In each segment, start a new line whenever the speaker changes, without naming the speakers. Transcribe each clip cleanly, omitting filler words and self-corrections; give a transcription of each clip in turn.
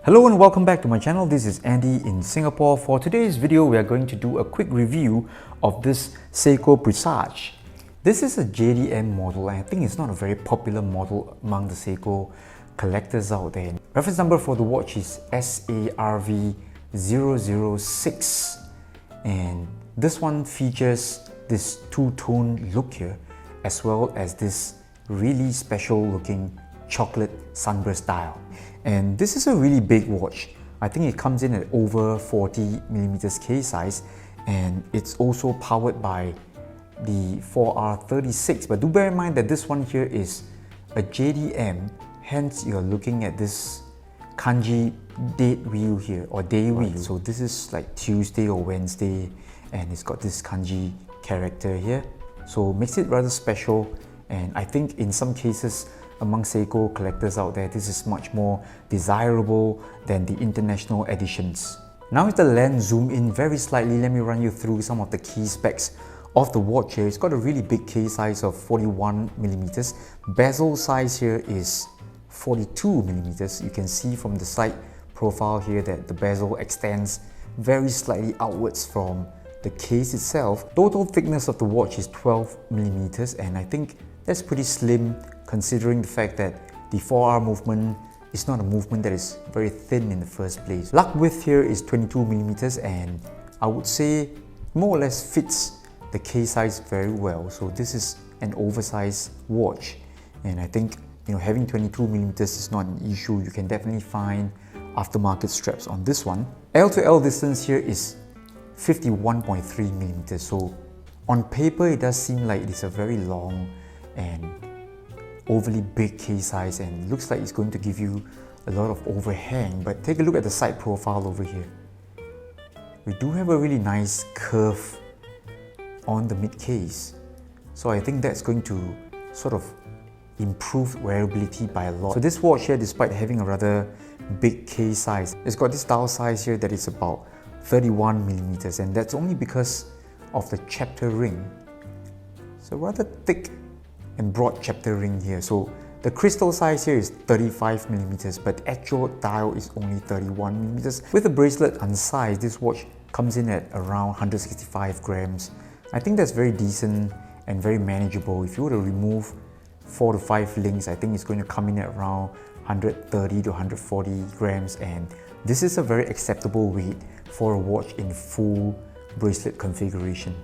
Hello and welcome back to my channel. This is Andy in Singapore. For today's video, we are going to do a quick review of this Seiko Presage. This is a JDM model and I think it's not a very popular model among the Seiko collectors out there. Reference number for the watch is SARV006 and this one features this two-tone look here as well as this really special looking chocolate sunburst dial. And this is a really big watch. I think it comes in at over 40mm case size and it's also powered by the 4R36, but do bear in mind that this one here is a JDM, hence you're looking at this kanji date wheel here or day wheel. So this is like Tuesday or Wednesday and it's got this kanji character here, so makes it rather special. And I think in some cases among Seiko collectors out there, this is much more desirable than the international editions. Now if the lens zoom in very slightly, let me run you through some of the key specs of the watch here. It's got a really big case size of 41mm. Bezel size here is 42mm. You can see from the side profile here that the bezel extends very slightly outwards from the case itself. Total thickness of the watch is 12mm and I think that's pretty slim considering the fact that the 4R movement is not a movement that is very thin in the first place. Lug width here is 22mm and I would say more or less fits the case size very well. So this is an oversized watch and I think having 22mm is not an issue. You can definitely find aftermarket straps on this one. L to L distance here is 51.3mm. So on paper it does seem like it is a very long and overly big case size and looks like it's going to give you a lot of overhang, but take a look at the side profile over here. We do have a really nice curve on the mid case, so I think that's going to sort of improve wearability by a lot. So this watch here, despite having a rather big case size, it's got this dial size here that is about 31mm and that's only because of the chapter ring. So rather thick and broad chapter ring here. So the crystal size here is 35mm, but actual dial is only 31mm. With the bracelet unsized, this watch comes in at around 165 grams. I think that's very decent and very manageable. If you were to remove 4 to 5 links, I think it's going to come in at around 130 to 140 grams, and this is a very acceptable weight for a watch in full bracelet configuration.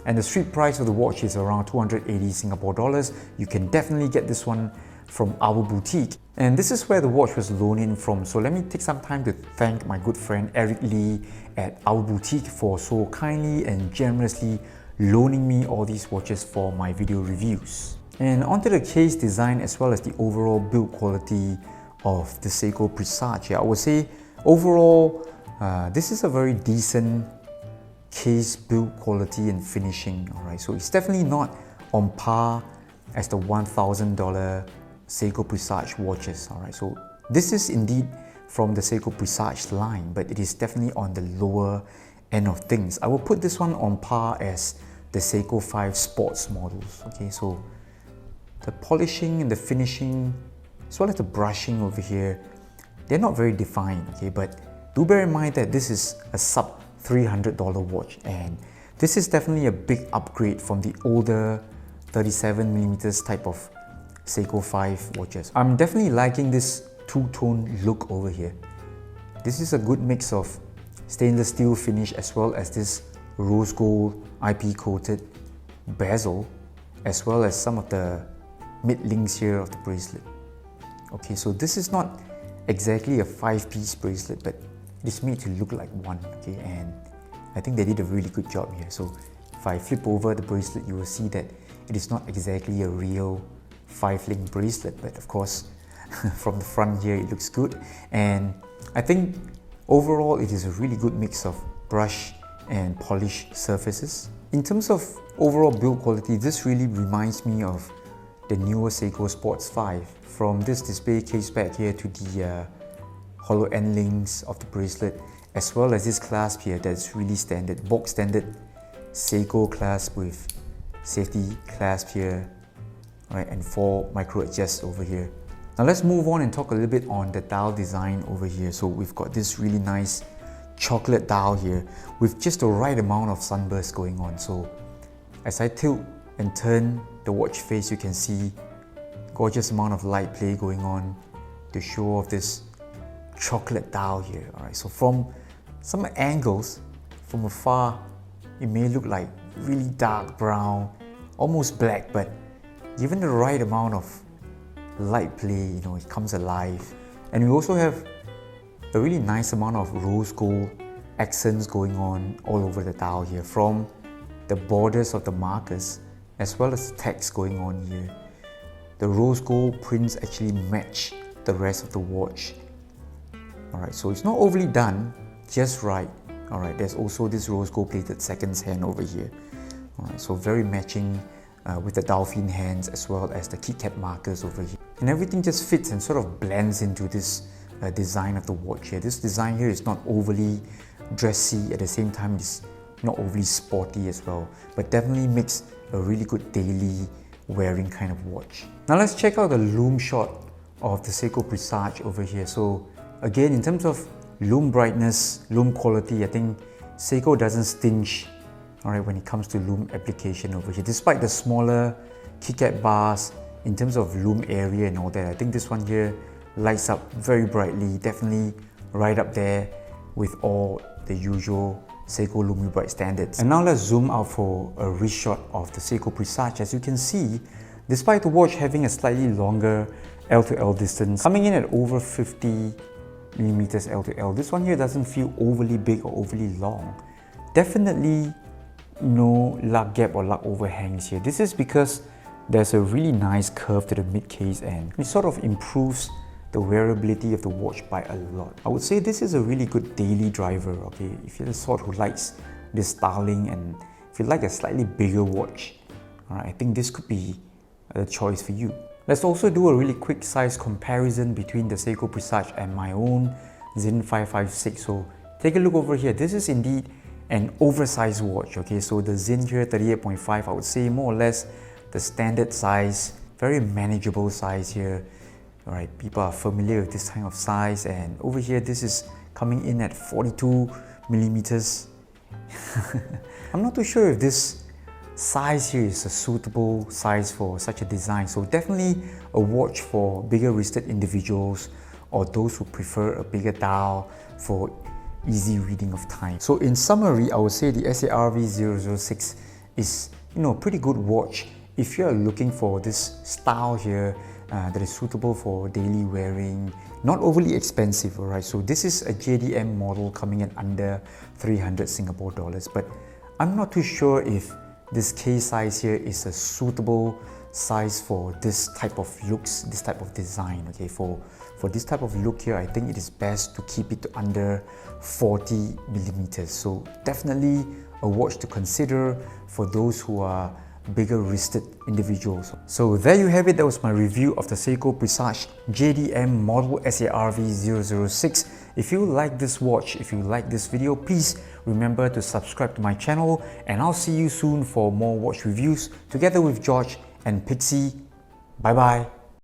And the street price of the watch is around 280 Singapore dollars. You can definitely get this one from our boutique. And this is where the watch was loaned in from. So let me take some time to thank my good friend Eric Lee at our boutique for so kindly and generously loaning me all these watches for my video reviews. And onto the case design as well as the overall build quality of the Seiko Presage. I would say overall, this is a very decent case build quality and finishing. Alright, so it's definitely not on par as the $1,000 Seiko Presage watches. Alright, so this is indeed from the Seiko Presage line, but it is definitely on the lower end of things. I will put this one on par as the Seiko 5 Sports models. Okay, so the polishing and the finishing as well as the brushing over here, they're not very defined. Okay, but do bear in mind that this is a sub $300 watch and this is definitely a big upgrade from the older 37mm type of Seiko 5 watches. I'm definitely liking this two-tone look over here. This is a good mix of stainless steel finish as well as this rose gold IP coated bezel as well as some of the mid links here of the bracelet. Okay, so this is not exactly a 5-piece bracelet, but it's made to look like one. Okay, and I think they did a really good job here. So if I flip over the bracelet, you will see that it is not exactly a real 5-link bracelet, but of course from the front here it looks good. And I think overall it is a really good mix of brush and polish surfaces. In terms of overall build quality, this really reminds me of the newer Seiko Sports 5. From this display case back here to the hollow end links of the bracelet, as well as this clasp here that's really standard, box standard Seiko clasp with safety clasp here, right, and 4 micro adjusts over here. Now let's move on and talk a little bit on the dial design over here. So we've got this really nice chocolate dial here with just the right amount of sunburst going on. So as I tilt and turn the watch face, you can see gorgeous amount of light play going on to show off this chocolate dial here. Alright, so from some angles, from afar, it may look like really dark brown, almost black, but given the right amount of light play, it comes alive. And we also have a really nice amount of rose gold accents going on all over the dial here, from the borders of the markers as well as the text going on here. The rose gold prints actually match the rest of the watch. Alright, so it's not overly done, just right. Alright, there's also this rose gold plated seconds hand over here. Alright, so very matching with the dolphin hands as well as the Kit Kat markers over here. And everything just fits and sort of blends into this design of the watch here. This design here is not overly dressy, at the same time it's not overly sporty as well, but definitely makes a really good daily wearing kind of watch. Now let's check out the lume shot of the Seiko Presage over here. So again, in terms of lume brightness, lume quality, I think Seiko doesn't stinge when it comes to lume application over here. Despite the smaller Kit Kat bars, in terms of lume area and all that, I think this one here lights up very brightly, definitely right up there with all the usual Seiko Lume Bright standards. And now let's zoom out for a wrist shot of the Seiko Presage. As you can see, despite the watch having a slightly longer L to L distance, coming in at over 50 millimeters L to L, this one here doesn't feel overly big or overly long. Definitely no lug gap or lug overhangs here. This is because there's a really nice curve to the mid case and it sort of improves the wearability of the watch by a lot. I would say this is a really good daily driver, okay? If you're the sort who likes this styling and if you like a slightly bigger watch, alright, I think this could be a choice for you. Let's also do a really quick size comparison between the Seiko Presage and my own Zen 556. So take a look over here. This is indeed an oversized watch, okay? So the Zen here, 38.5, I would say more or less the standard size, very manageable size here. Alright, people are familiar with this kind of size, and over here this is coming in at 42 millimeters. I'm not too sure if this size here is a suitable size for such a design, so definitely a watch for bigger wristed individuals or those who prefer a bigger dial for easy reading of time. So in summary, I would say the SARV006 is a pretty good watch if you're looking for this style here that is suitable for daily wearing, not overly expensive, alright? So this is a JDM model coming in under 300 Singapore dollars, but I'm not too sure if this case size here is a suitable size for this type of looks, this type of design, okay? For this type of look here, I think it is best to keep it to under 40 millimeters. So definitely a watch to consider for those who are bigger wristed individuals. So there you have it. That was my review of the Seiko Presage JDM model SARV006. If you like this watch, if you like this video, please remember to subscribe to my channel, and I'll see you soon for more watch reviews together with George and Pixie. Bye bye.